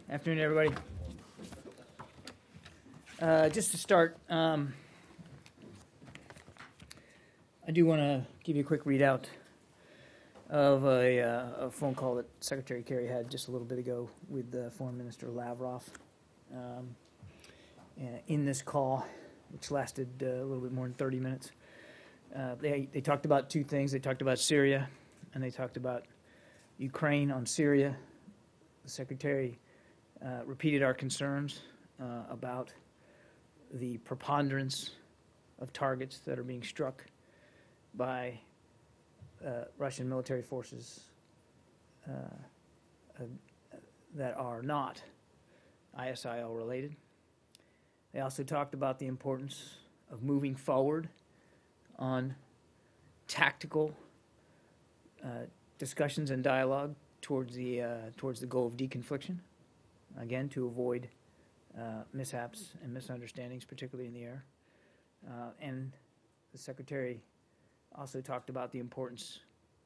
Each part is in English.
Afternoon, everybody. Just to start, I do want to give you a quick readout of a phone call that Secretary Kerry had just a little bit ago with Foreign Minister Lavrov. In this call, which lasted a little bit more than 30 minutes, they talked about two things. They talked about Syria, and they talked about Ukraine. On Syria, the Secretary repeated our concerns about the preponderance of targets that are being struck by Russian military forces that are not ISIL related. They also talked about the importance of moving forward on tactical discussions and dialogue towards the goal of deconfliction, again, to avoid mishaps and misunderstandings, particularly in the air. And the Secretary also talked about the importance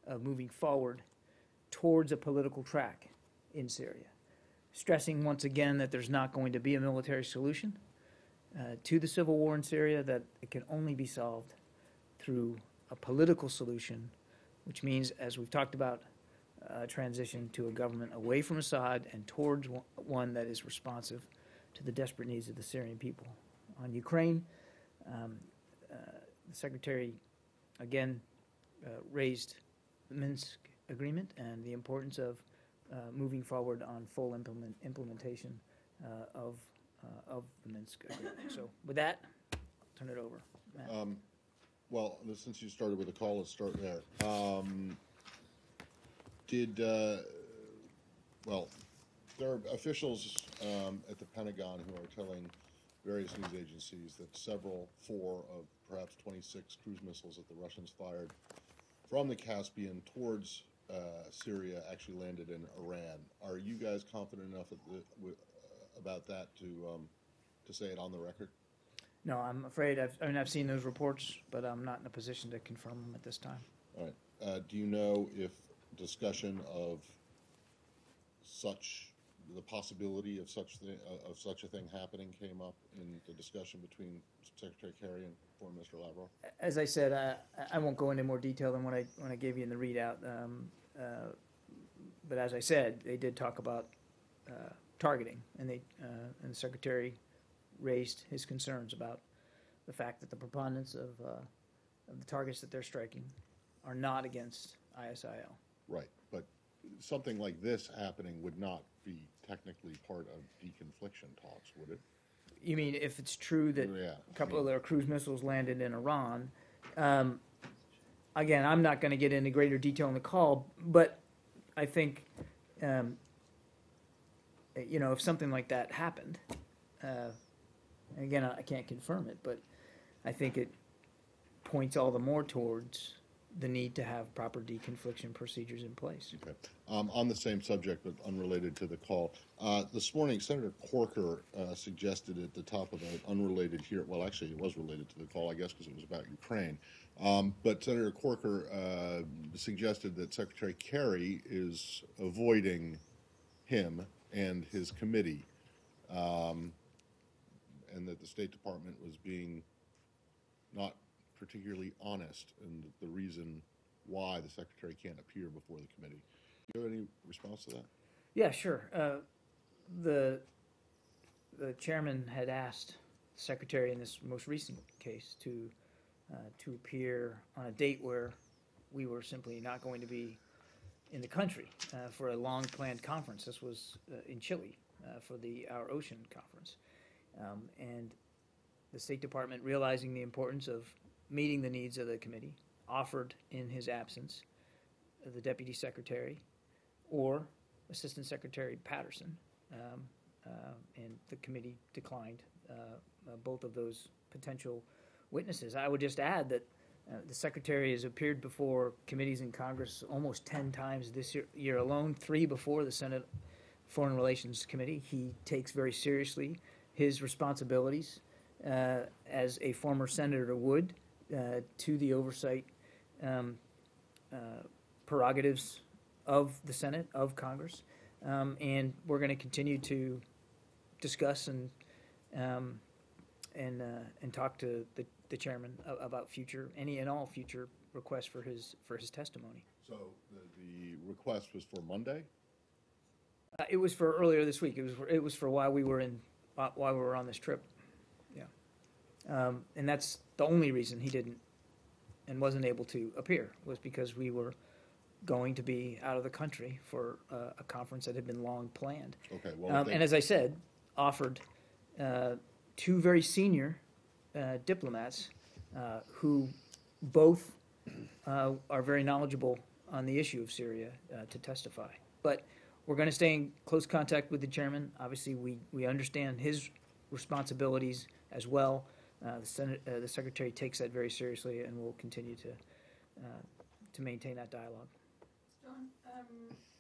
of moving forward towards a political track in Syria, stressing once again that there's not going to be a military solution to the civil war in Syria, that it can only be solved through a political solution, which means, as we've talked about, transition to a government away from Assad and towards one that is responsive to the desperate needs of the Syrian people. On Ukraine, the Secretary again raised the Minsk agreement and the importance of moving forward on full implementation of the Minsk agreement. So with that, I'll turn it over. Matt. Well, since you started with a call, let's start there. There are officials at the Pentagon who are telling various news agencies that four of perhaps 26 cruise missiles that the Russians fired from the Caspian towards Syria actually landed in Iran. Are you guys confident enough about that to say it on the record? No, I'm afraid I've seen those reports, but I'm not in a position to confirm them at this time. All right. Do you know if discussion of the possibility of such a thing happening came up in the discussion between Secretary Kerry and Foreign Minister Lavrov? As I said, I won't go into more detail than what I gave you in the readout. But as I said, they did talk about targeting, and the Secretary raised his concerns about the fact that the preponderance of the targets that they're striking are not against ISIL. Right, but something like this happening would not be technically part of deconfliction talks, would it? You mean if it's true that a couple of their cruise missiles landed in Iran? Again, I'm not going to get into greater detail in the call, but I think, if something like that happened, again, I can't confirm it, but I think it points all the more towards the need to have proper deconfliction procedures in place. Okay. On the same subject, but unrelated to the call, this morning Senator Corker suggested at the top of an unrelated hearing, well, actually it was related to the call, I guess, because it was about Ukraine, but Senator Corker suggested that Secretary Kerry is avoiding him and his committee, and that the State Department was being not particularly honest in the reason why the Secretary can't appear before the committee. Do you have any response to that? Yeah, sure. The chairman had asked the Secretary in this most recent case to appear on a date where we were simply not going to be in the country for a long-planned conference. This was in Chile for Our Ocean Conference. And the State Department, realizing the importance of meeting the needs of the committee, offered in his absence the Deputy Secretary or Assistant Secretary Patterson, and the committee declined both of those potential witnesses. I would just add that the Secretary has appeared before committees in Congress almost 10 times this year alone, 3 before the Senate Foreign Relations Committee. He takes very seriously his responsibilities as a former senator would to the oversight prerogatives of the Senate, of Congress. And we're going to continue to discuss and talk to the chairman about any and all future requests for his testimony. So the request was for Monday? It was for earlier this week. It was for while we were on this trip. Yeah, and that's the only reason he didn't and wasn't able to appear, was because we were going to be out of the country for a conference that had been long planned. Okay, well, And as I said, offered two very senior diplomats who both are very knowledgeable on the issue of Syria to testify. But we're going to stay in close contact with the chairman. Obviously, we understand his responsibilities as well. The secretary takes that very seriously, and will continue to maintain that dialogue. John,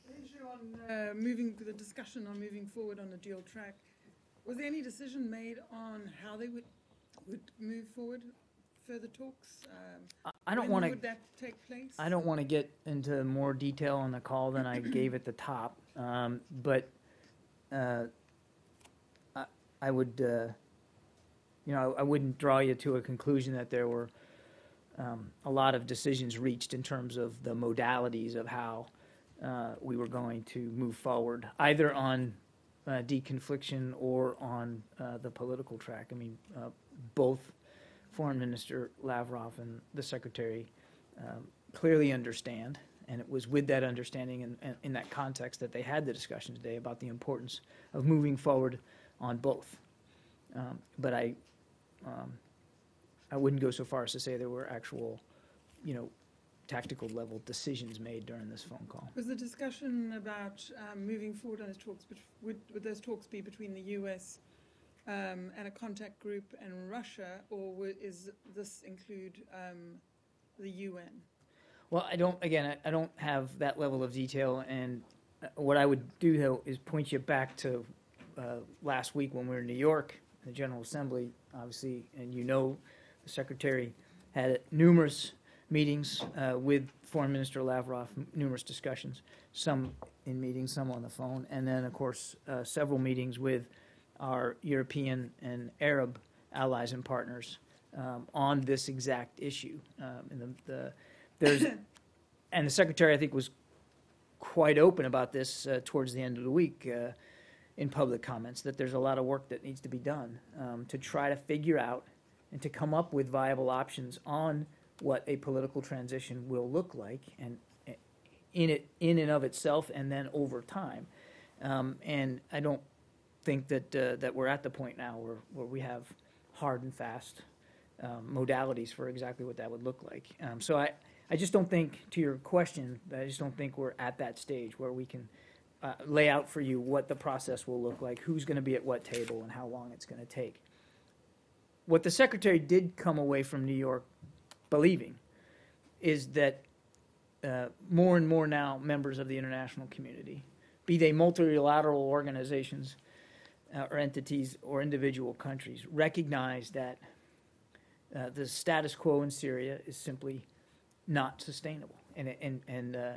the issue on the discussion on moving forward on the dual track, was there any decision made on how they would move forward? Further talks? I don't want to. Would that take place? I don't want to get into more detail on the call than I gave at the top, but I would, I wouldn't draw you to a conclusion that there were a lot of decisions reached in terms of the modalities of how we were going to move forward, either on deconfliction or on the political track. I mean, both Foreign Minister Lavrov and the Secretary clearly understand, and it was with that understanding and in that context that they had the discussion today about the importance of moving forward on both. But I wouldn't go so far as to say there were actual, tactical level decisions made during this phone call. Was the discussion about moving forward on those talks, would those talks be between the U.S. And a contact group and Russia, or is this include the UN? Well, I don't have that level of detail, and what I would do, though, is point you back to last week when we were in New York, the General Assembly, obviously, and the Secretary had numerous meetings with Foreign Minister Lavrov, numerous discussions, some in meetings, some on the phone, and then, of course, several meetings with our European and Arab allies and partners on this exact issue. And the Secretary, I think, was quite open about this towards the end of the week in public comments, that there's a lot of work that needs to be done to try to figure out and to come up with viable options on what a political transition will look like, and in and of itself, and then over time. And I don't think that we're at the point now where we have hard and fast modalities for exactly what that would look like. So I just don't think, to your question, I just don't think we're at that stage where we can lay out for you what the process will look like, who's going to be at what table, and how long it's going to take. What the Secretary did come away from New York believing is that more and more now members of the international community, be they multilateral organizations or entities or individual countries, recognize that the status quo in Syria is simply not sustainable and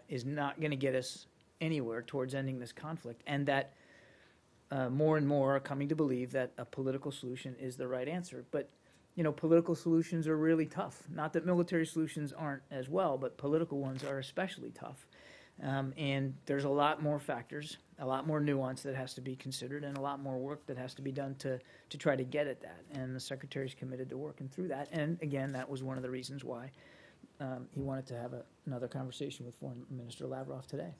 is not going to get us anywhere towards ending this conflict, and that more and more are coming to believe that a political solution is the right answer. But political solutions are really tough. Not that military solutions aren't as well, but political ones are especially tough. And there's a lot more factors, a lot more nuance that has to be considered, and a lot more work that has to be done to try to get at that. And the Secretary's committed to working through that. And again, that was one of the reasons why he wanted to have another conversation with Foreign Minister Lavrov today.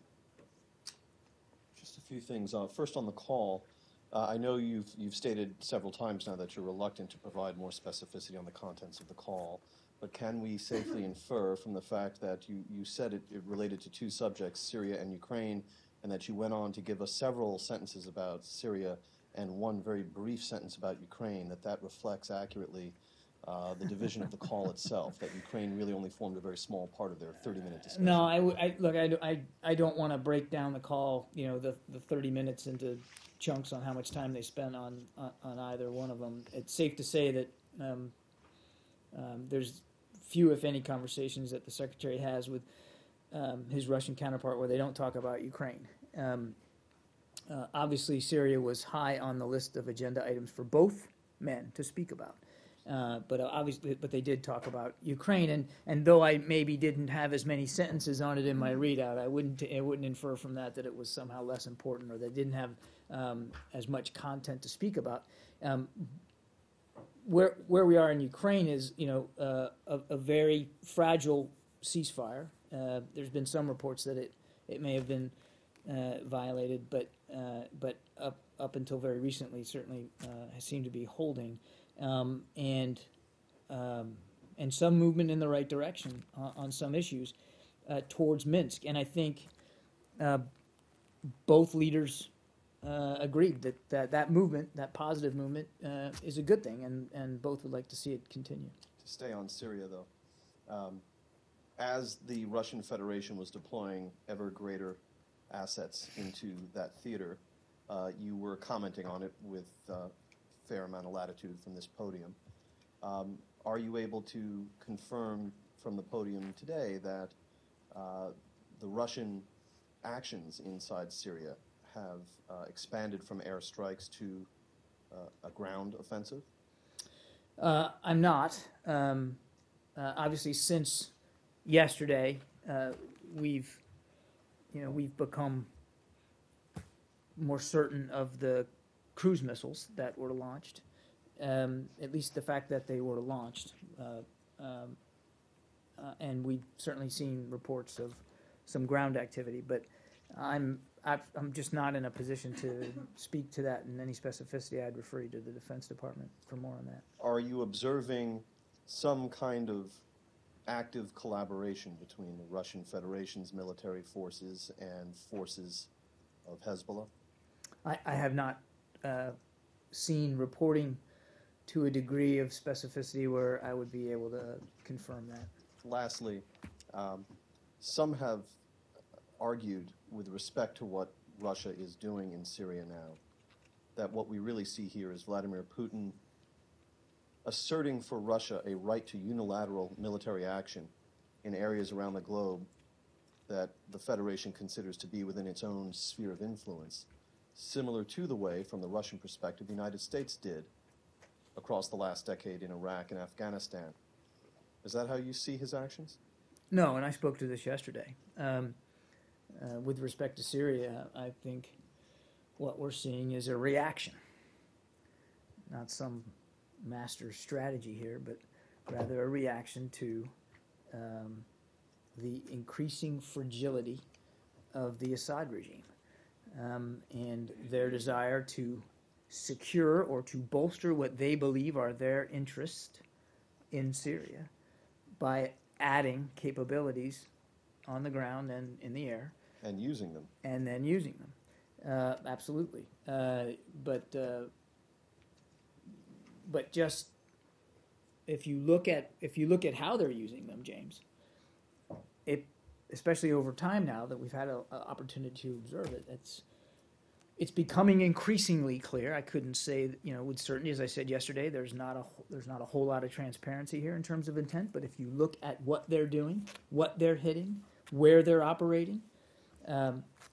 Just a few things. First, on the call, I know you've stated several times now that you're reluctant to provide more specificity on the contents of the call, but can we safely infer from the fact that you said it related to two subjects, Syria and Ukraine, and that you went on to give us several sentences about Syria and one very brief sentence about Ukraine, that reflects accurately the division of the call itself, that Ukraine really only formed a very small part of their 30-minute discussion? No, I don't want to break down the call, the 30 minutes into chunks on how much time they spent on either one of them. It's safe to say that there's few, if any, conversations that the Secretary has with his Russian counterpart where they don't talk about Ukraine. Obviously, Syria was high on the list of agenda items for both men to speak about. But they did talk about Ukraine, and though I maybe didn't have as many sentences on it in my readout, I wouldn't infer from that that it was somehow less important or that it didn't have as much content to speak about. Where we are in Ukraine is, a very fragile ceasefire. There's been some reports that it may have been violated, but up until very recently, certainly has seemed to be holding, and some movement in the right direction on some issues towards Minsk. And I think both leaders agreed that movement, that positive movement, is a good thing, and both would like to see it continue. To stay on Syria, though, as the Russian Federation was deploying ever greater assets into that theater, you were commenting on it with a fair amount of latitude from this podium. Are you able to confirm from the podium today that the Russian actions inside Syria have expanded from airstrikes to a ground offensive? I'm not. Obviously, since yesterday, we've become more certain of the cruise missiles that were launched. At least the fact that they were launched, and we've certainly seen reports of some ground activity. But I'm just not in a position to speak to that in any specificity. I'd refer you to the Defense Department for more on that. Are you observing some kind of active collaboration between the Russian Federation's military forces and forces of Hezbollah? I have not seen reporting to a degree of specificity where I would be able to confirm that. Lastly, some have argued with respect to what Russia is doing in Syria now, that what we really see here is Vladimir Putin asserting for Russia a right to unilateral military action in areas around the globe that the Federation considers to be within its own sphere of influence, similar to the way, from the Russian perspective, the United States did across the last decade in Iraq and Afghanistan. Is that how you see his actions? No, and I spoke to this yesterday. With respect to Syria, I think what we're seeing is a reaction, not some master strategy here, but rather a reaction to the increasing fragility of the Assad regime and their desire to secure or to bolster what they believe are their interests in Syria by adding capabilities on the ground and in the air. And using them. And then using them. Absolutely. But just if you look at how they're using them, James, especially over time now that we've had an opportunity to observe it, it's becoming increasingly clear. I couldn't say, with certainty, as I said yesterday, there's not a whole lot of transparency here in terms of intent. But if you look at what they're doing, what they're hitting, where they're operating,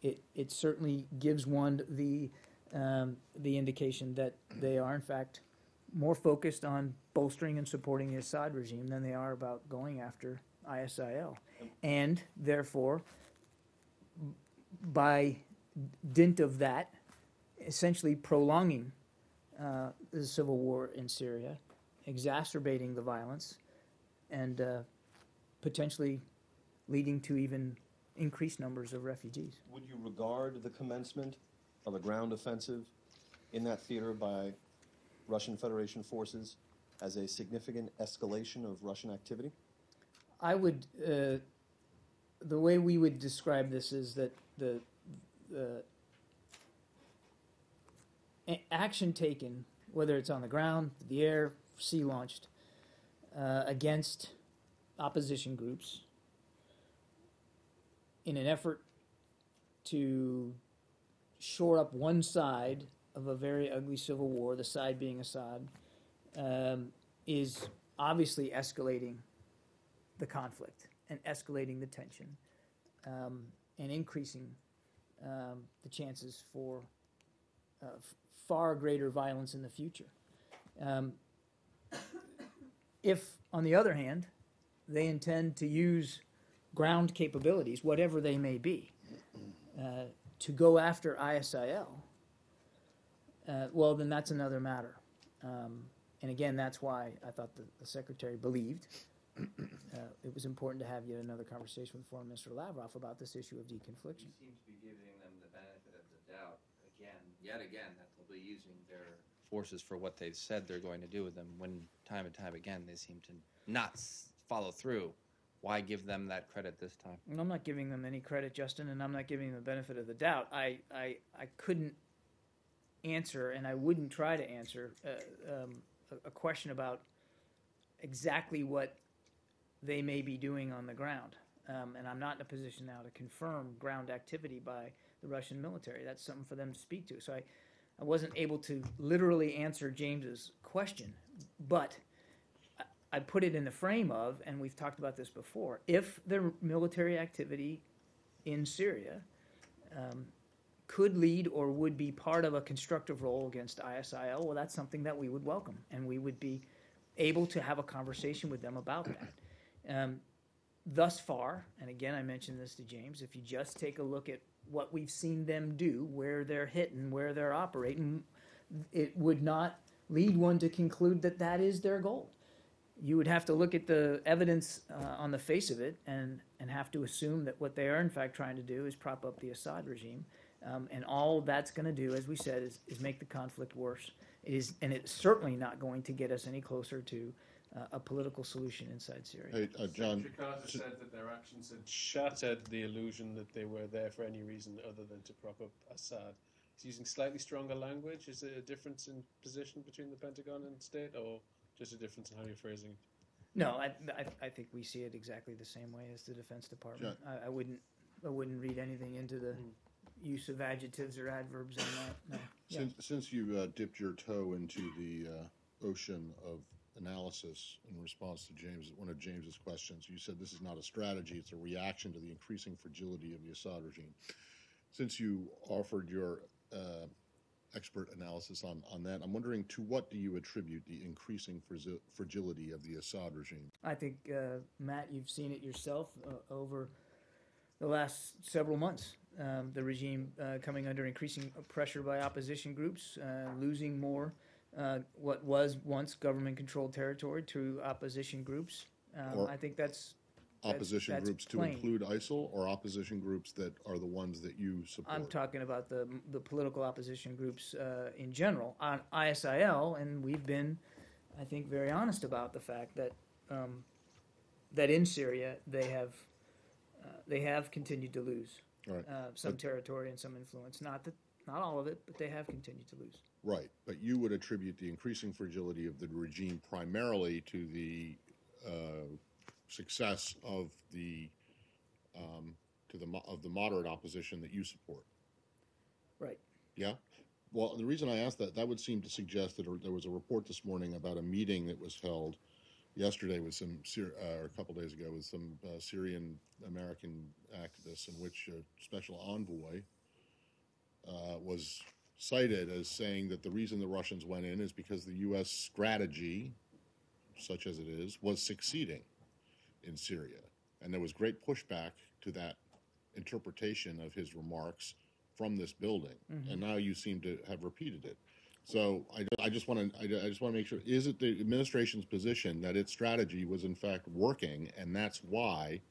it certainly gives one the indication that they are in fact more focused on bolstering and supporting the Assad regime than they are about going after ISIL, and therefore, by dint of that, essentially prolonging the civil war in Syria, exacerbating the violence, and potentially leading to even increased numbers of refugees. Would you regard the commencement of a ground offensive in that theater by Russian Federation forces as a significant escalation of Russian activity? I would, the way we would describe this is that the action taken, whether it's on the ground, the air, sea launched, against opposition groups in an effort to shore up one side of a very ugly civil war, the side being Assad, is obviously escalating the conflict and escalating the tension and increasing the chances for far greater violence in the future. If, on the other hand, they intend to use ground capabilities, whatever they may be, to go after ISIL, well, then that's another matter. And again, that's why I thought the Secretary believed it was important to have yet another conversation with Foreign Minister Lavrov about this issue of deconfliction. You seem to be giving them the benefit of the doubt yet again, that they'll be using their forces for what they've said they're going to do with them, when time and time again they seem to not follow through. Why give them that credit this time? And I'm not giving them any credit, Justin, and I'm not giving them the benefit of the doubt. I couldn't answer, and I wouldn't try to answer a question about exactly what they may be doing on the ground. And I'm not in a position now to confirm ground activity by the Russian military. That's something for them to speak to. So I wasn't able to literally answer James's question, but I put it in the frame of, and we've talked about this before, if the military activity in Syria could lead or would be part of a constructive role against ISIL, well, that's something that we would welcome, and we would be able to have a conversation with them about that. Thus far, and again, I mentioned this to James, if you just take a look at what we've seen them do, where they're hitting, where they're operating, it would not lead one to conclude that that is their goal. You would have to look at the evidence on the face of it and have to assume that what they are in fact trying to do is prop up the Assad regime. And all that's going to do, as we said, is make the conflict worse. And it's certainly not going to get us any closer to a political solution inside Syria. Hey, John. Carter said that their actions had shattered the illusion that they were there for any reason other than to prop up Assad. He's using slightly stronger language. Is it a difference in position between the Pentagon and state, or just a difference in how you're phrasing it? No, I think we see it exactly the same way as the Defense Department. I wouldn't read anything into the use of adjectives or adverbs in that. No. Since you dipped your toe into the ocean of analysis in response to one of James's questions, you said this is not a strategy, it's a reaction to the increasing fragility of the Assad regime. Since you offered your expert analysis on that, I'm wondering, to what do you attribute the increasing fragility of the Assad regime? I think, Matt, you've seen it yourself over the last several months. The regime coming under increasing pressure by opposition groups, losing more what was once government-controlled territory to opposition groups. I think that's opposition that's groups plain. To include ISIL, or opposition groups that are the ones that you support? I'm talking about the political opposition groups in general on ISIL, and we've been, I think, very honest about the fact that that in Syria they have continued to lose Right. some territory and some influence. Not all of it, but they have continued to lose. Right, but you would attribute the increasing fragility of the regime primarily to the success of the moderate opposition that you support. Right. Yeah. Well, the reason I asked that would seem to suggest that there was a report this morning about a meeting that was held yesterday with some, or a couple days ago, with some Syrian American activists, in which a special envoy was cited as saying that the reason the Russians went in is because the U.S. strategy, such as it is, was succeeding in Syria. And there was great pushback to that interpretation of his remarks from this building. Mm-hmm. And now you seem to have repeated it. So I just want to make sure, is it the administration's position that its strategy was in fact working, and that's why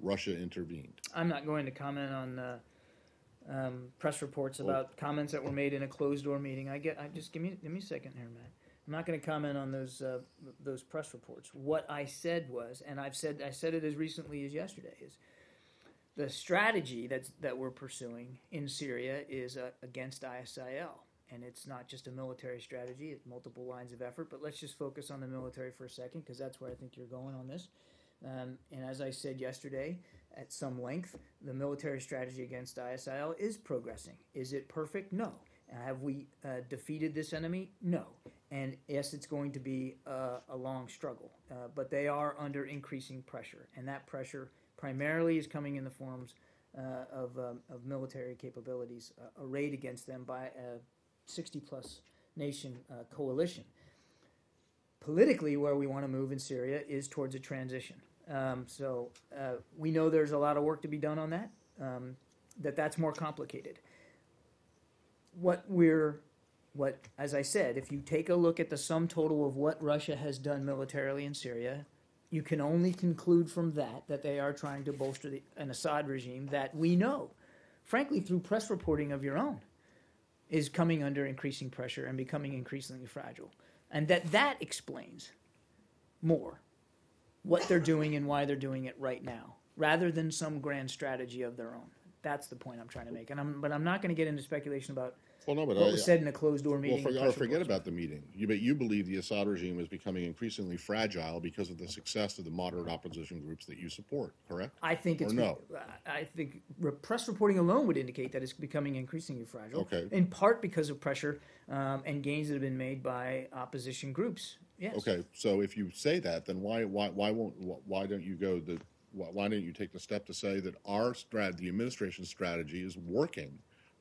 Russia intervened? I'm not going to comment on press reports about comments that were made in a closed-door meeting. Just give me a second here, Matt. I'm not going to comment on those press reports. What I said was, and I said it as recently as yesterday, is the strategy that we're pursuing in Syria is against ISIL. And it's not just a military strategy, it's multiple lines of effort. But let's just focus on the military for a second, because that's where I think you're going on this. And as I said yesterday at some length, the military strategy against ISIL is progressing. Is it perfect? No. Have we defeated this enemy? No. And yes, it's going to be a long struggle. But they are under increasing pressure. And that pressure primarily is coming in the forms of military capabilities arrayed against them by 60-plus nation coalition. Politically, where we want to move in Syria is towards a transition. So we know there's a lot of work to be done on that, that's more complicated. As I said, if you take a look at the sum total of what Russia has done militarily in Syria, you can only conclude from that they are trying to bolster an Assad regime that we know, frankly, through press reporting of your own, is coming under increasing pressure and becoming increasingly fragile. And that explains more what they're doing and why they're doing it right now, rather than some grand strategy of their own. That's the point I'm trying to make. But I'm not going to get into speculation about Well, no, but what was said in a closed-door well, meeting. with forget press reports. about the meeting. You believe the Assad regime is becoming increasingly fragile because of the success of the moderate opposition groups that you support, correct? I think it's. Or no? I think press reporting alone would indicate that it's becoming increasingly fragile. Okay. In part because of pressure and gains that have been made by opposition groups. Yes. Okay, so if you say that, then why don't you take the step to say that the administration's strategy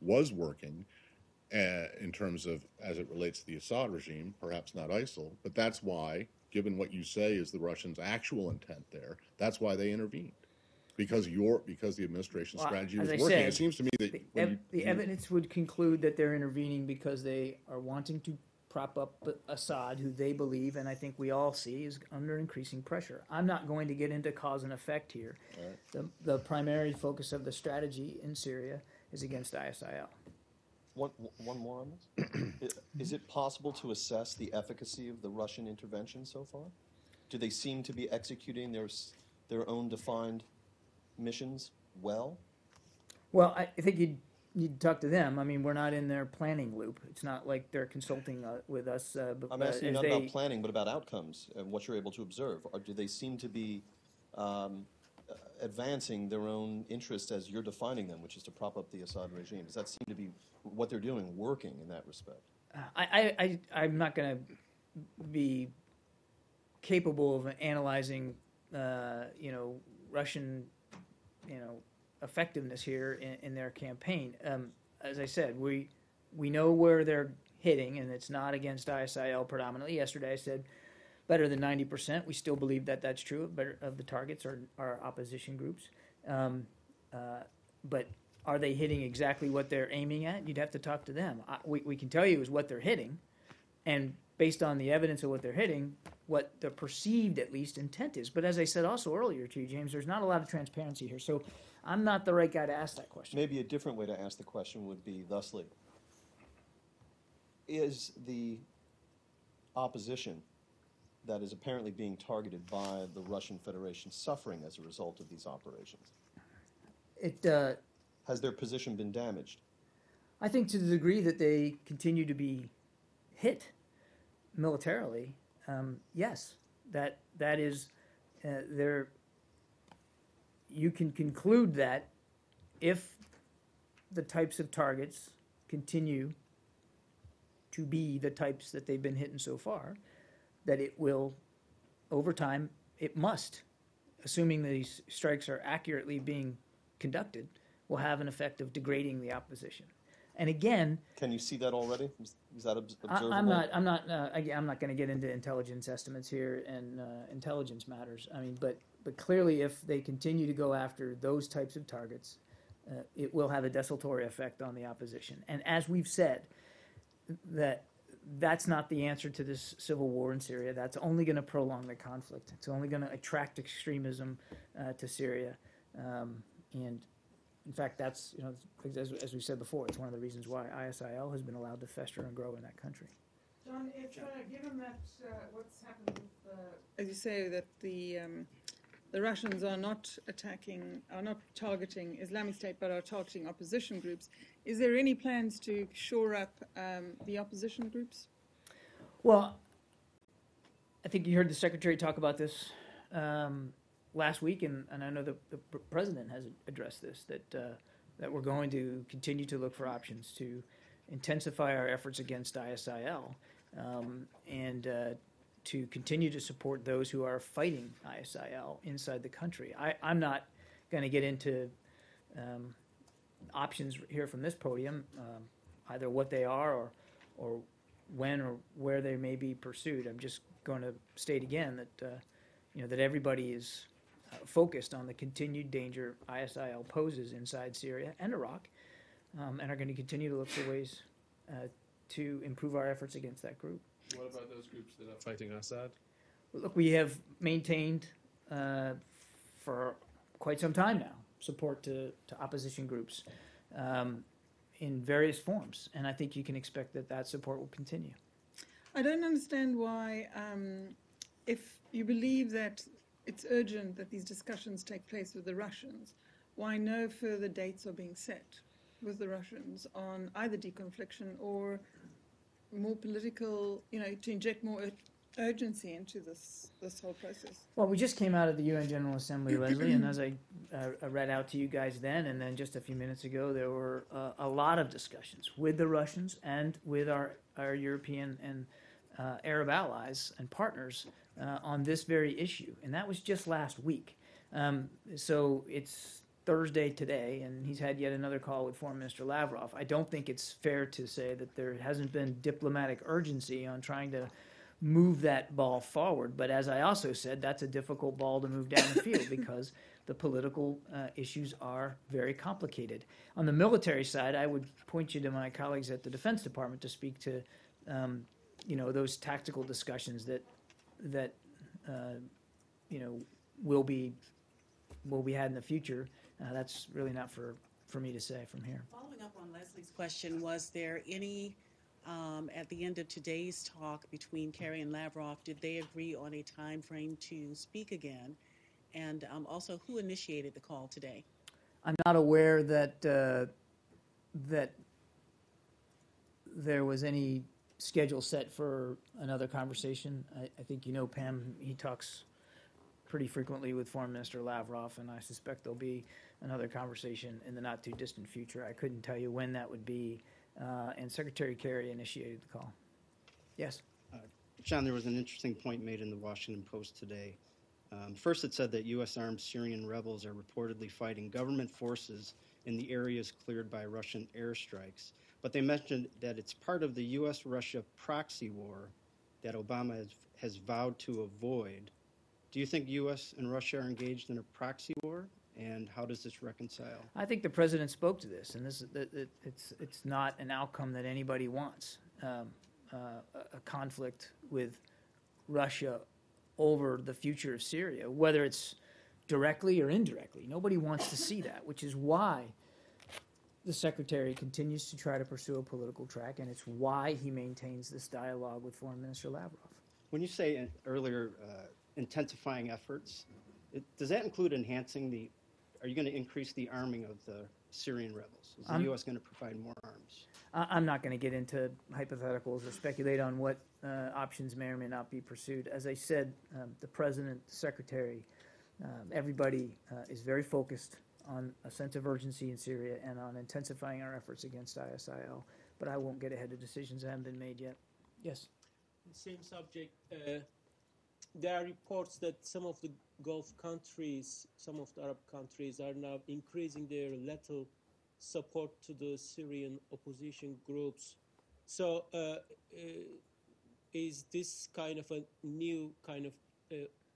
was working in terms of as it relates to the Assad regime, perhaps not ISIL, but that's why, given what you say is the Russians' actual intent there, that's why they intervened. Because the administration's strategy was as I working. said, It seems to me that the evidence would conclude that they're intervening because they are wanting to prop up Assad, who they believe, and I think we all see, is under increasing pressure. I'm not going to get into cause and effect here. Right. The primary focus of the strategy in Syria is against ISIL. One more on this. Is it possible to assess the efficacy of the Russian intervention so far? Do they seem to be executing their own defined missions well? Well, I think you'd talk to them. I mean, we're not in their planning loop. It's not like they're consulting with us. I'm asking you not about planning, but about outcomes and what you're able to observe. Or do they seem to be advancing their own interests as you're defining them, which is to prop up the Assad regime? Does that seem to be what they're doing working in that respect? I'm not going to be capable of analyzing, Russian, effectiveness here in their campaign. As I said, we know where they're hitting, and it's not against ISIL predominantly. Yesterday I said better than 90%. We still believe that that's true. Better of the targets are opposition groups. But are they hitting exactly what they're aiming at? You'd have to talk to them. We can tell you is what they're hitting, and based on the evidence of what they're hitting, what the perceived, at least, intent is. But as I said also earlier to you, James, there's not a lot of transparency here. So I'm not the right guy to ask that question. Maybe a different way to ask the question would be thusly. Is the opposition that is apparently being targeted by the Russian Federation suffering as a result of these operations? Has their position been damaged? I think to the degree that they continue to be hit militarily, yes, that is there. You can conclude that if the types of targets continue to be the types that they've been hitting so far, that it will, over time, it must, assuming these strikes are accurately being conducted, will have an effect of degrading the opposition. And again, can you see that already? Is that observable? I'm not going to get into intelligence estimates here and intelligence matters. I mean, but clearly, if they continue to go after those types of targets, it will have a desultory effect on the opposition. And as we've said, that's not the answer to this civil war in Syria. That's only going to prolong the conflict. It's only going to attract extremism to Syria. And in fact, that's, as we said before, it's one of the reasons why ISIL has been allowed to fester and grow in that country. John, if given that what's happened with, as you say, that the Russians are not targeting Islamic State, but are targeting opposition groups, is there any plans to shore up the opposition groups? Well, I think you heard the Secretary talk about this last week, and I know the President has addressed this, that we're going to continue to look for options to intensify our efforts against ISIL and to continue to support those who are fighting ISIL inside the country. I'm not going to get into options here from this podium, either what they are or when or where they may be pursued. I'm just going to state again that that everybody is focused on the continued danger ISIL poses inside Syria and Iraq, and are going to continue to look for ways to improve our efforts against that group. What about those groups that are fighting Assad? Look, we have maintained for quite some time now support to opposition groups in various forms, and I think you can expect that support will continue. I don't understand why, if you believe that it's urgent that these discussions take place with the Russians, why no further dates are being set with the Russians on either deconfliction or more political, to inject more urgency into this whole process. Well, we just came out of the UN General Assembly, Leslie, and as I read out to you guys then, and then just a few minutes ago, there were a lot of discussions with the Russians and with our European and Arab allies and partners on this very issue, and that was just last week. So it's Thursday today, and he's had yet another call with Foreign Minister Lavrov. I don't think it's fair to say that there hasn't been diplomatic urgency on trying to move that ball forward. But as I also said, that's a difficult ball to move down the field because the political issues are very complicated. On the military side, I would point you to my colleagues at the Defense Department to speak to, those tactical discussions that will be had in the future. That's really not for me to say from here. Following up on Leslie's question, was there any at the end of today's talk between Kerry and Lavrov, did they agree on a time frame to speak again? And also, who initiated the call today? I'm not aware that that there was any schedule set for another conversation. I think Pam, he talks pretty frequently with Foreign Minister Lavrov, and I suspect there'll be another conversation in the not-too-distant future. I couldn't tell you when that would be. And Secretary Kerry initiated the call. Yes? John, there was an interesting point made in the Washington Post today. First, it said that U.S. armed Syrian rebels are reportedly fighting government forces in the areas cleared by Russian airstrikes. But they mentioned that it's part of the U.S.-Russia proxy war that Obama has vowed to avoid. Do you think U.S. and Russia are engaged in a proxy war? And how does this reconcile? I think the president spoke to this, and it's not an outcome that anybody wants. A conflict with Russia over the future of Syria, whether it's directly or indirectly. Nobody wants to see that, which is why the secretary continues to try to pursue a political track, and it's why he maintains this dialogue with Foreign Minister Lavrov. When you say earlier intensifying efforts, does that include enhancing are you going to increase the arming of the Syrian rebels? Is the U.S. going to provide more arms? I'm not going to get into hypotheticals or speculate on what options may or may not be pursued. As I said, the president, the secretary, everybody is very focused on a sense of urgency in Syria and on intensifying our efforts against ISIL. But I won't get ahead of decisions that haven't been made yet. Yes? Same subject. There are reports that some of the Gulf countries, some of the Arab countries are now increasing their lethal support to the Syrian opposition groups. So is this kind of a new kind of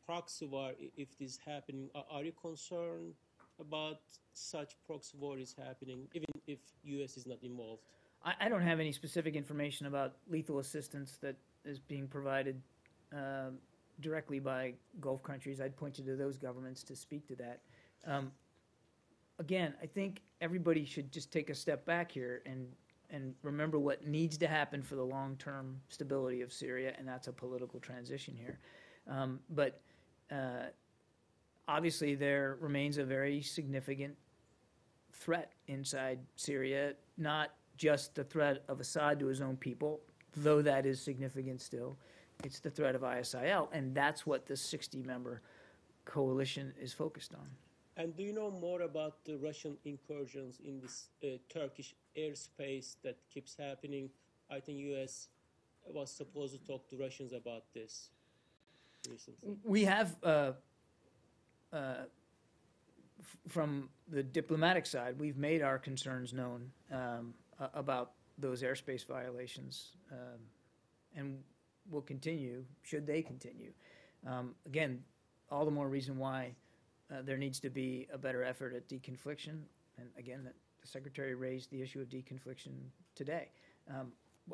proxy war if this is happening? Are you concerned about such proxy war is happening, even if U.S. is not involved? I don't have any specific information about lethal assistance that is being provided directly by Gulf countries. I'd point you to those governments to speak to that. Again, I think everybody should just take a step back here and remember what needs to happen for the long-term stability of Syria, and that's a political transition here. But obviously there remains a very significant threat inside Syria, not just the threat of Assad to his own people, though that is significant still. It's the threat of ISIL, and that's what the 60-member coalition is focused on. And do you know more about the Russian incursions in this Turkish airspace that keeps happening? I think U.S. was supposed to talk to Russians about this recently. We have, from the diplomatic side, we've made our concerns known about those airspace violations, and will continue should they continue. Again, all the more reason why there needs to be a better effort at deconfliction. And again, the Secretary raised the issue of deconfliction today.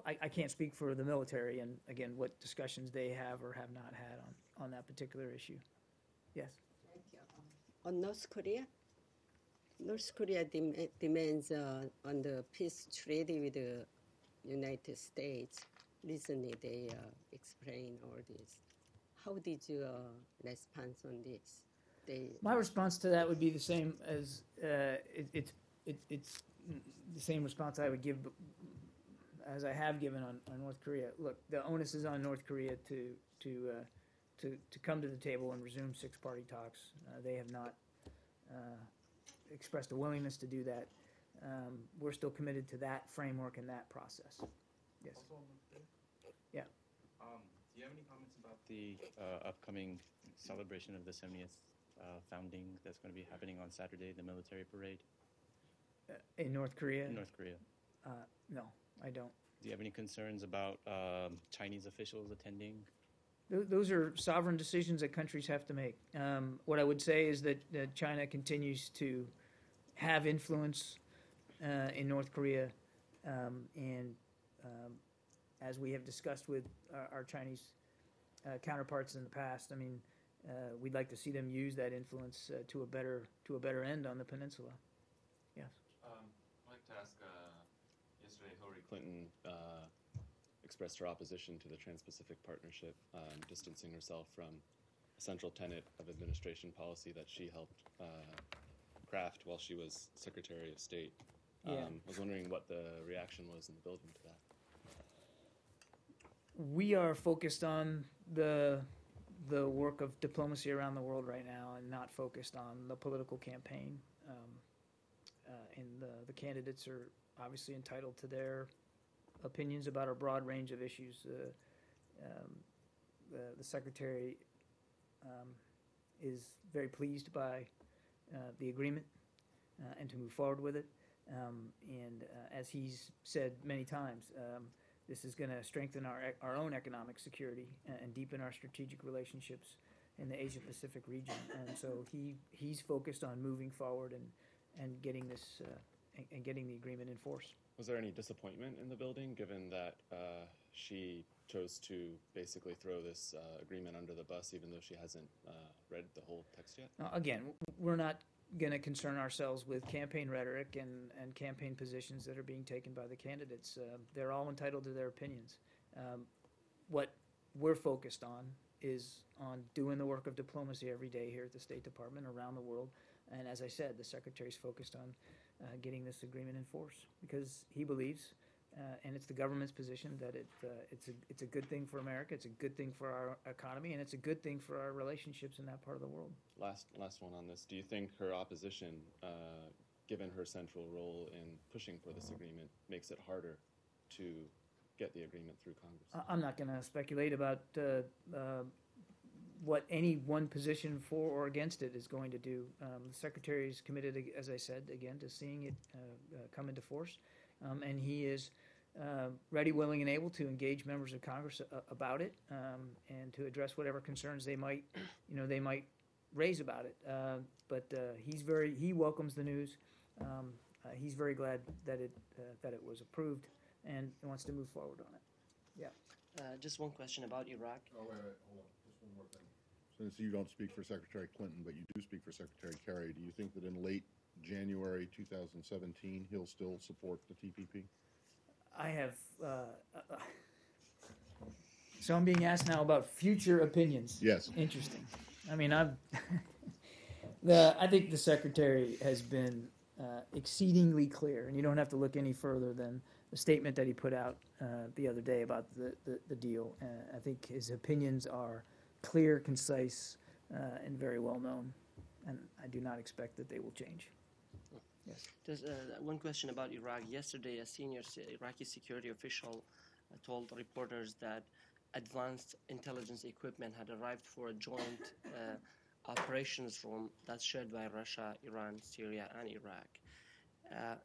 I can't speak for the military and, again, what discussions they have or have not had on that particular issue. Yes? Thank you. On North Korea demands on the peace treaty with the United States. Recently, they explained all this. How did you respond on this? My response to that would be the same as it's the same response I would give as I have given on North Korea. Look, the onus is on North Korea to come to the table and resume six-party talks. They have not expressed a willingness to do that. We're still committed to that framework and that process. Yes. Yeah. Do you have any comments about the upcoming celebration of the 70th founding that's going to be happening on Saturday, the military parade? In North Korea? In North Korea. No, I don't. Do you have any concerns about Chinese officials attending? Those are sovereign decisions that countries have to make. What I would say is that China continues to have influence in North Korea, and as we have discussed with our Chinese counterparts in the past, I mean, we'd like to see them use that influence to a better end on the peninsula. Yes. I'd like to ask. Yesterday, Hillary Clinton expressed her opposition to the Trans-Pacific Partnership, distancing herself from a central tenet of administration policy that she helped craft while she was Secretary of State. Yeah. I was wondering what the reaction was in the building to that. We are focused on the work of diplomacy around the world right now, and not focused on the political campaign. And the candidates are obviously entitled to their opinions about a broad range of issues. The Secretary is very pleased by the agreement and to move forward with it. And as he's said many times, this is going to strengthen our own economic security and deepen our strategic relationships in the Asia-Pacific region. And so he's focused on moving forward and getting this and getting the agreement in force. Was there any disappointment in the building, given that she chose to basically throw this agreement under the bus, even though she hasn't read the whole text yet? Again, we're not going to concern ourselves with campaign rhetoric and campaign positions that are being taken by the candidates. They're all entitled to their opinions. What we're focused on is on doing the work of diplomacy every day here at the State Department around the world. And as I said, the Secretary's focused on getting this agreement in force because he believes, and it's the government's position, that it's a good thing for America, it's a good thing for our economy, and it's a good thing for our relationships in that part of the world. Last one on this. Do you think her opposition, given her central role in pushing for this agreement, makes it harder to get the agreement through Congress? I'm not going to speculate about what any one position for or against it is going to do. The Secretary is committed, as I said, again, to seeing it come into force, and he is ready, willing, and able to engage members of Congress about it and to address whatever concerns they might raise about it. But he welcomes the news. He's very glad that it was approved and wants to move forward on it. Yeah. Just one question about Iraq. Oh, wait, hold on. Just one more thing. Since you don't speak for Secretary Clinton, but you do speak for Secretary Kerry, do you think that in late January 2017 he'll still support the TPP? I have. So I'm being asked now about future opinions. Yes. Interesting. I mean, I think the Secretary has been exceedingly clear, and you don't have to look any further than the statement that he put out the other day about the deal. I think his opinions are clear, concise, and very well known, and I do not expect that they will change. Yes. There's one question about Iraq. Yesterday, a senior Iraqi security official told reporters that advanced intelligence equipment had arrived for a joint operations room that's shared by Russia, Iran, Syria, and Iraq.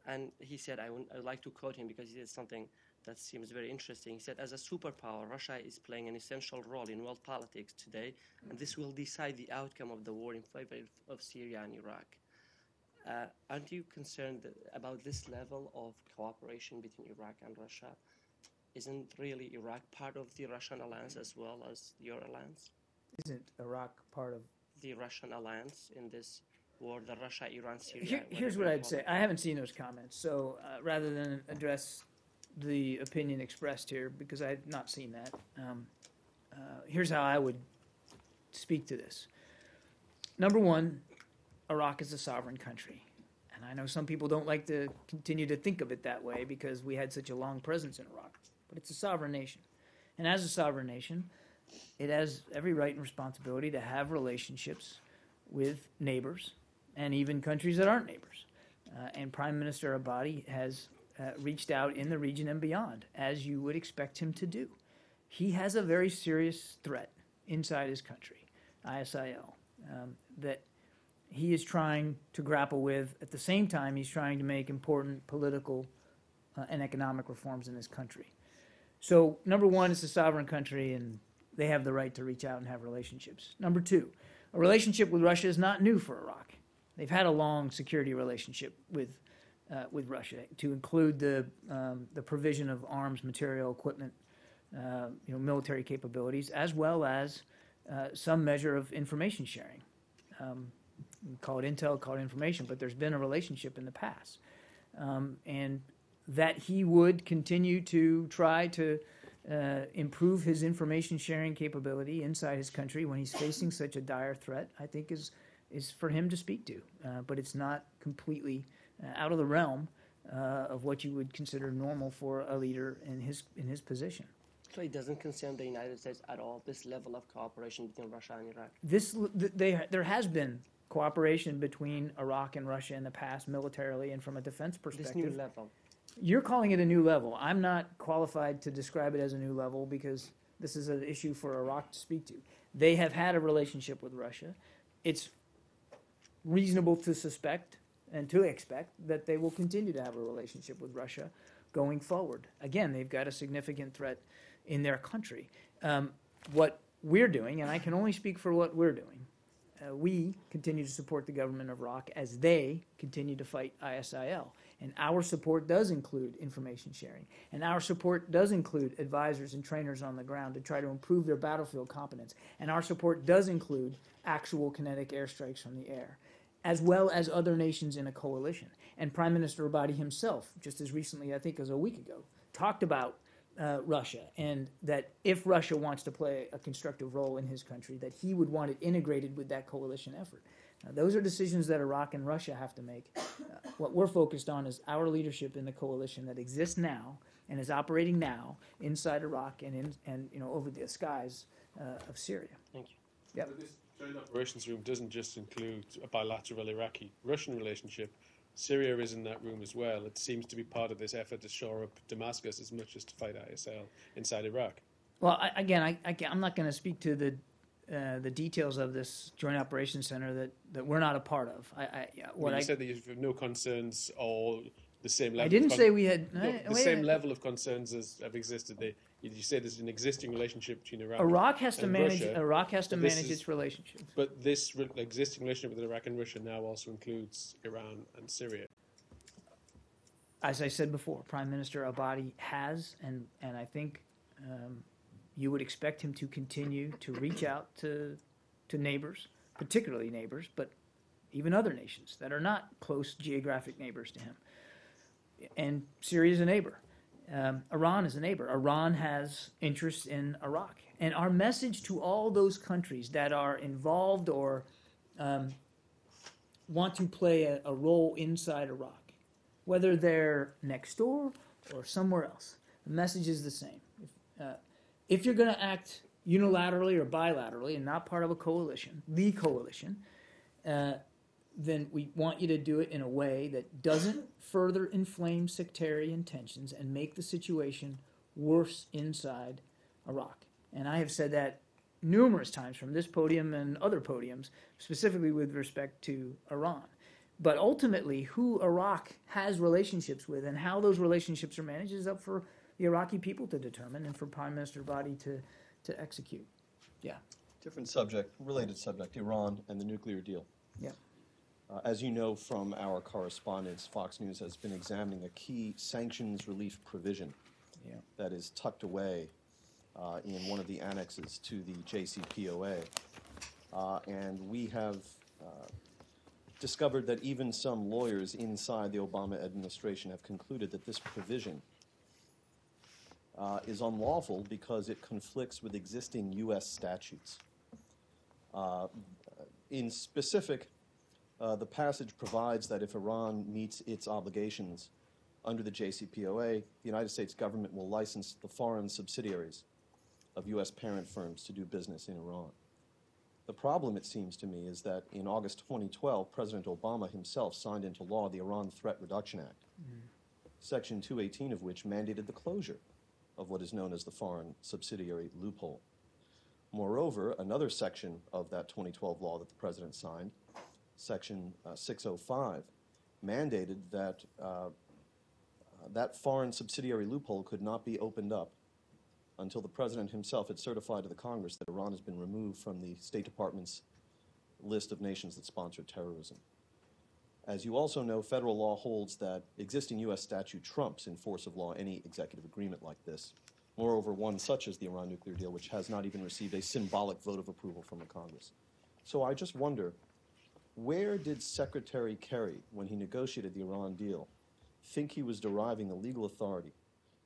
And he said, I would like to quote him because he said something that seems very interesting. He said, as a superpower, Russia is playing an essential role in world politics today, and this will decide the outcome of the war in favor of Syria and Iraq. Aren't you concerned about this level of cooperation between Iraq and Russia? Isn't really Iraq part of the Russian alliance as well as your alliance? Isn't Iraq part of? The Russian alliance in this war, the Russia, Iran, Syria. Here's what I'd say. I haven't seen those comments, so rather than address the opinion expressed here, because I've not seen that, here's how I would speak to this. Number one, Iraq is a sovereign country. And I know some people don't like to continue to think of it that way because we had such a long presence in Iraq. But it's a sovereign nation. And as a sovereign nation, it has every right and responsibility to have relationships with neighbors and even countries that aren't neighbors. And Prime Minister Abadi has reached out in the region and beyond, as you would expect him to do. He has a very serious threat inside his country, ISIL, that he is trying to grapple with. At the same time, he's trying to make important political and economic reforms in this country. So, number one, it's a sovereign country, and they have the right to reach out and have relationships. Number two, a relationship with Russia is not new for Iraq. They've had a long security relationship with Russia, to include the provision of arms, material, equipment, military capabilities, as well as some measure of information sharing. Call it intel, call it information, but there's been a relationship in the past. And that he would continue to try to improve his information sharing capability inside his country when he's facing such a dire threat, I think is for him to speak to. But it's not completely out of the realm of what you would consider normal for a leader in his position. So it doesn't concern the United States at all, this level of cooperation between Russia and Iraq? There has been cooperation between Iraq and Russia in the past, militarily and from a defense perspective. This new level. You're calling it a new level. I'm not qualified to describe it as a new level because this is an issue for Iraq to speak to. They have had a relationship with Russia. It's reasonable to suspect and to expect that they will continue to have a relationship with Russia going forward. Again, they've got a significant threat in their country. What we're doing, and I can only speak for what we're doing, we continue to support the government of Iraq as they continue to fight ISIL. And our support does include information sharing. And our support does include advisors and trainers on the ground to try to improve their battlefield competence. And our support does include actual kinetic airstrikes from the air, as well as other nations in a coalition. And Prime Minister Abadi himself, just as recently, I think it was a week ago, talked about Russia, and that if Russia wants to play a constructive role in his country, that he would want it integrated with that coalition effort. Those are decisions that Iraq and Russia have to make. What we're focused on is our leadership in the coalition that exists now and is operating now inside Iraq and over the skies of Syria. Thank you. Yep. This joint operations room doesn't just include a bilateral Iraqi-Russian relationship. Syria is in that room as well. It seems to be part of this effort to shore up Damascus as much as to fight ISIL inside Iraq. Well, I'm not going to speak to the details of this Joint Operations Center that we're not a part of. You said that you have no concerns or the same level. I didn't say we had the same level of concerns as have existed. You said there's an existing relationship between Iraq. Iraq has to and manage. Russia, Iraq has to manage its relationships. But this existing relationship with Iraq and Russia now also includes Iran and Syria. As I said before, Prime Minister Abadi has, and I think you would expect him to continue to reach out to neighbors, particularly neighbors, but even other nations that are not close geographic neighbors to him. And Syria is a neighbor. Iran is a neighbor. Iran has interests in Iraq. And our message to all those countries that are involved or want to play a role inside Iraq, whether they're next door or somewhere else, the message is the same. If you're going to act unilaterally or bilaterally and not part of a coalition, the coalition, then we want you to do it in a way that doesn't further inflame sectarian tensions and make the situation worse inside Iraq. And I have said that numerous times from this podium and other podiums, specifically with respect to Iran. But ultimately, who Iraq has relationships with and how those relationships are managed is up for the Iraqi people to determine and for Prime Minister Abadi to execute. Yeah. Different subject, related subject, Iran and the nuclear deal. Yeah. As you know from our correspondence, Fox News has been examining a key sanctions relief provision that is tucked away in one of the annexes to the JCPOA. And we have discovered that even some lawyers inside the Obama administration have concluded that this provision is unlawful because it conflicts with existing U.S. statutes. In specific, the passage provides that if Iran meets its obligations under the JCPOA, the United States government will license the foreign subsidiaries of U.S. parent firms to do business in Iran. The problem, it seems to me, is that in August 2012, President Obama himself signed into law the Iran Threat Reduction Act, Section 218 of which mandated the closure of what is known as the foreign subsidiary loophole. Moreover, another section of that 2012 law that the president signed, Section 605, mandated that that foreign subsidiary loophole could not be opened up until the president himself had certified to the Congress that Iran has been removed from the State Department's list of nations that sponsor terrorism. As you also know, federal law holds that existing U.S. statute trumps in force of law any executive agreement like this. Moreover, one such as the Iran nuclear deal, which has not even received a symbolic vote of approval from the Congress. So I just wonder, where did Secretary Kerry, when he negotiated the Iran deal, think he was deriving the legal authority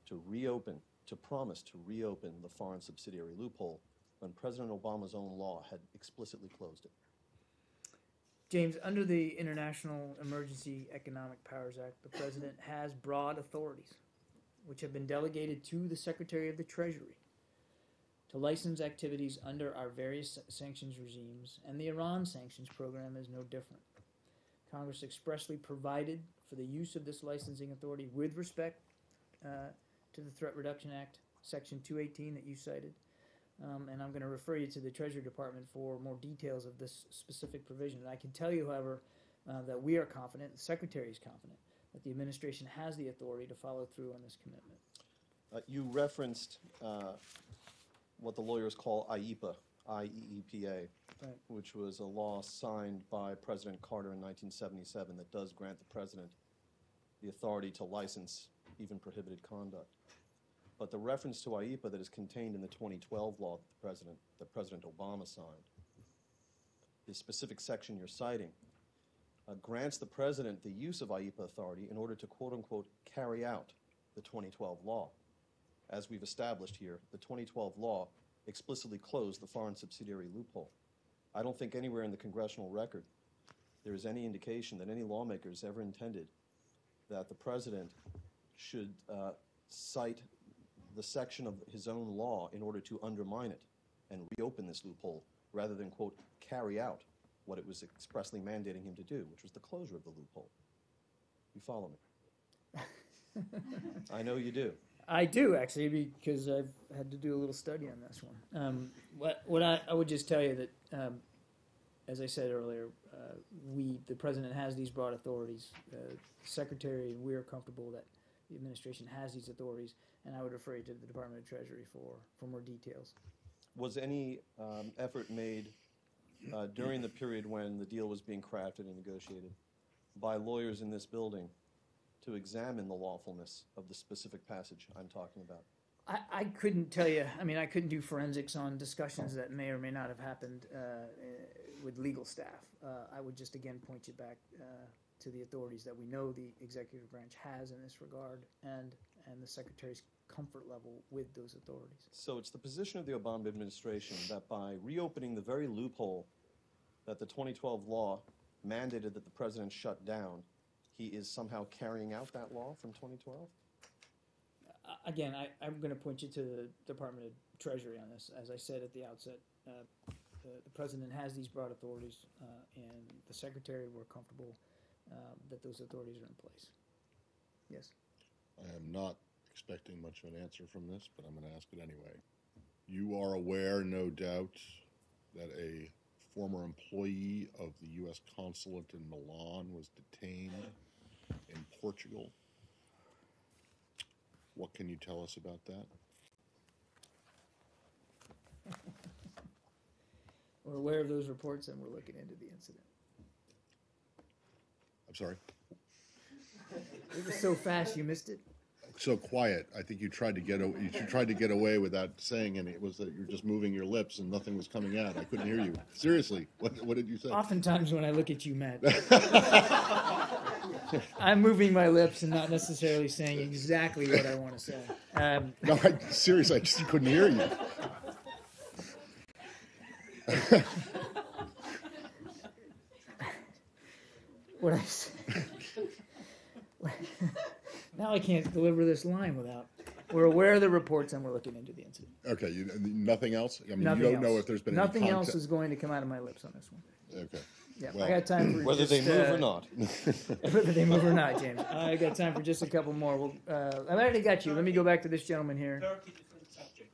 to promise to reopen the foreign subsidiary loophole when President Obama's own law had explicitly closed it? James, under the International Emergency Economic Powers Act, the President has broad authorities, which have been delegated to the Secretary of the Treasury to license activities under our various sanctions regimes, and the Iran sanctions program is no different. Congress expressly provided for the use of this licensing authority with respect to the Threat Reduction Act, Section 218 that you cited. And I'm going to refer you to the Treasury Department for more details of this specific provision. I can tell you, however, that we are confident, the Secretary is confident, that the administration has the authority to follow through on this commitment. You referenced what the lawyers call IEEPA, IEEPA, Right. which was a law signed by President Carter in 1977 that does grant the president the authority to license even prohibited conduct. But the reference to IEEPA that is contained in the 2012 law that President Obama signed, the specific section you're citing, grants the president the use of IEEPA authority in order to quote-unquote carry out the 2012 law. As we've established here, the 2012 law explicitly closed the foreign subsidiary loophole. I don't think anywhere in the congressional record there is any indication that any lawmakers ever intended that the president should cite the section of his own law in order to undermine it and reopen this loophole rather than, quote, carry out what it was expressly mandating him to do, which was the closure of the loophole. You follow me? I know you do. I do, actually, because I've had to do a little study on this one. What I would just tell you that, as I said earlier, the president has these broad authorities. The secretary and we are comfortable that the administration has these authorities, and I would refer you to the Department of Treasury for more details. Was any effort made during the period when the deal was being crafted and negotiated by lawyers in this building to examine the lawfulness of the specific passage I'm talking about? I couldn't tell you. I mean, I couldn't do forensics on discussions that may or may not have happened with legal staff. I would just, again, point you back to the authorities that we know the executive branch has in this regard and the Secretary's comfort level with those authorities. So it's the position of the Obama administration that by reopening the very loophole that the 2012 law mandated that the president shut down, he is somehow carrying out that law from 2012? Again, I'm going to point you to the Department of Treasury on this. As I said at the outset, the president has these broad authorities, and the Secretary, we're comfortable that those authorities are in place. Yes? I am not expecting much of an answer from this, but I'm going to ask it anyway. You are aware, no doubt, that a former employee of the U.S. consulate in Milan was detained in Portugal. What can you tell us about that? We're aware of those reports and we're looking into the incident. I'm sorry? It was so fast you missed it. So quiet. I think you tried to get away without saying any. It was that you're just moving your lips and nothing was coming out. I couldn't hear you. Seriously, what did you say? Oftentimes when I look at you, Matt, I'm moving my lips and not necessarily saying exactly what I want to say. No, seriously, I just couldn't hear you. What I say. Now I can't deliver this line without. We're aware of the reports and we're looking into the incident. Okay, nothing else? I mean, Nothing you don't else. know if there's been Nothing any else contact. is going to come out of my lips on this one. Okay. Yeah, Well, I got time for Whether just, they move or not. whether they move or not, James. I got time for just a couple more. We'll, I've already got you. Let me go back to this gentleman here. Turkey, different subject.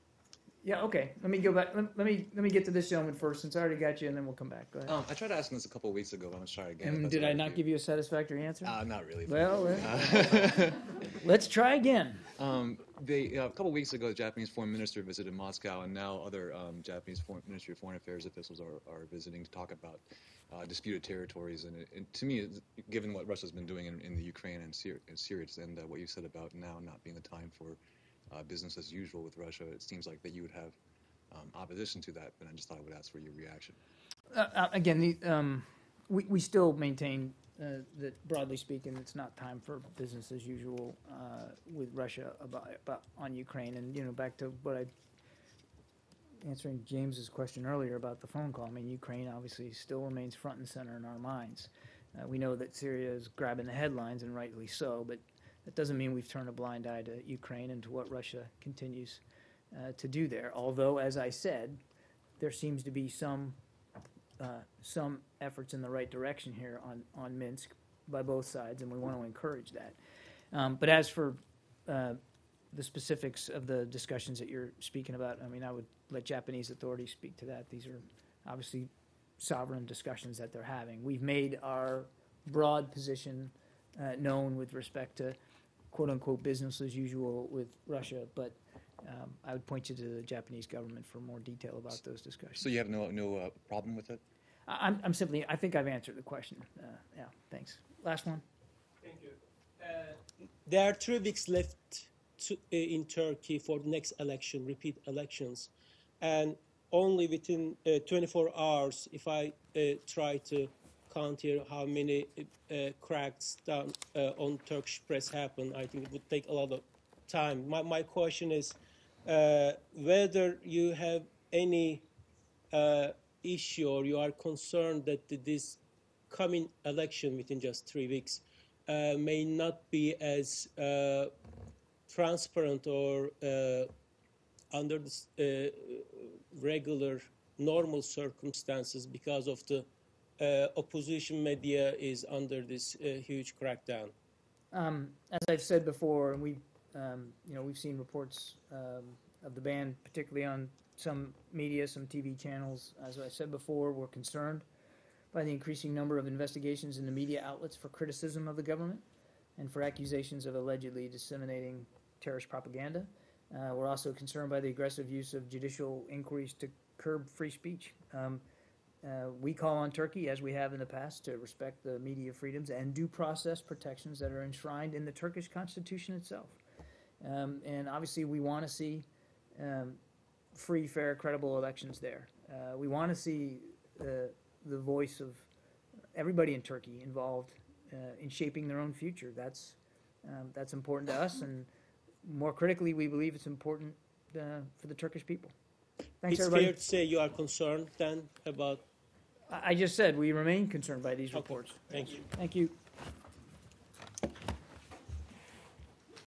Yeah, okay. Let me go back. Let me get to this gentleman first, since I already got you, and then we'll come back. Go ahead. I tried asking this a couple of weeks ago, but I'm going to try again. if And that's did all I right not with give you a satisfactory answer? Not really. Well, let's try again. A couple of weeks ago, the Japanese foreign minister visited Moscow, and now other Japanese Ministry of Foreign Affairs officials are visiting to talk about disputed territories. And to me, given what Russia's been doing in the Ukraine and Syria, and what you said about now not being the time for business as usual with Russia, it seems like that you would have opposition to that. And I just thought I would ask for your reaction. Again, we still maintain that, broadly speaking, it's not time for business as usual with Russia about on Ukraine. And back to what I answering James's question earlier about the phone call. I mean, Ukraine obviously still remains front and center in our minds. We know that Syria is grabbing the headlines, and rightly so, but that doesn't mean we've turned a blind eye to Ukraine and to what Russia continues to do there. Although, as I said, there seems to be some efforts in the right direction here on Minsk by both sides, and we want to encourage that. But as for the specifics of the discussions that you're speaking about, I mean, I would let Japanese authorities speak to that. These are obviously sovereign discussions that they're having. We've made our broad position known with respect to quote-unquote business as usual with Russia, but I would point you to the Japanese government for more detail about those discussions. So you have no problem with it? I'm simply, I think I've answered the question. Yeah, thanks. Last one. Thank you. There are 3 weeks left in Turkey for the next election, repeat elections. And only within 24 hours, if I try to count here how many cracks down on Turkish press happen, I think it would take a lot of time. My question is whether you have any issue or you are concerned that this coming election within just 3 weeks may not be as transparent or under the regular normal circumstances because of the opposition media is under this huge crackdown. As I've said before, and we've seen reports of the ban, particularly on some media, some TV channels. As I said before, we're concerned by the increasing number of investigations in the media outlets for criticism of the government and for accusations of allegedly disseminating terrorist propaganda. We're also concerned by the aggressive use of judicial inquiries to curb free speech. We call on Turkey, as we have in the past, to respect the media freedoms and due process protections that are enshrined in the Turkish constitution itself. And obviously we want to see free, fair, credible elections there. We want to see the voice of everybody in Turkey involved in shaping their own future. That's important to us, and more critically, we believe it's important for the Turkish people. Thanks, It's everybody. fair to say you are concerned then about. I just said we remain concerned by these reports. Thank you. Thank you.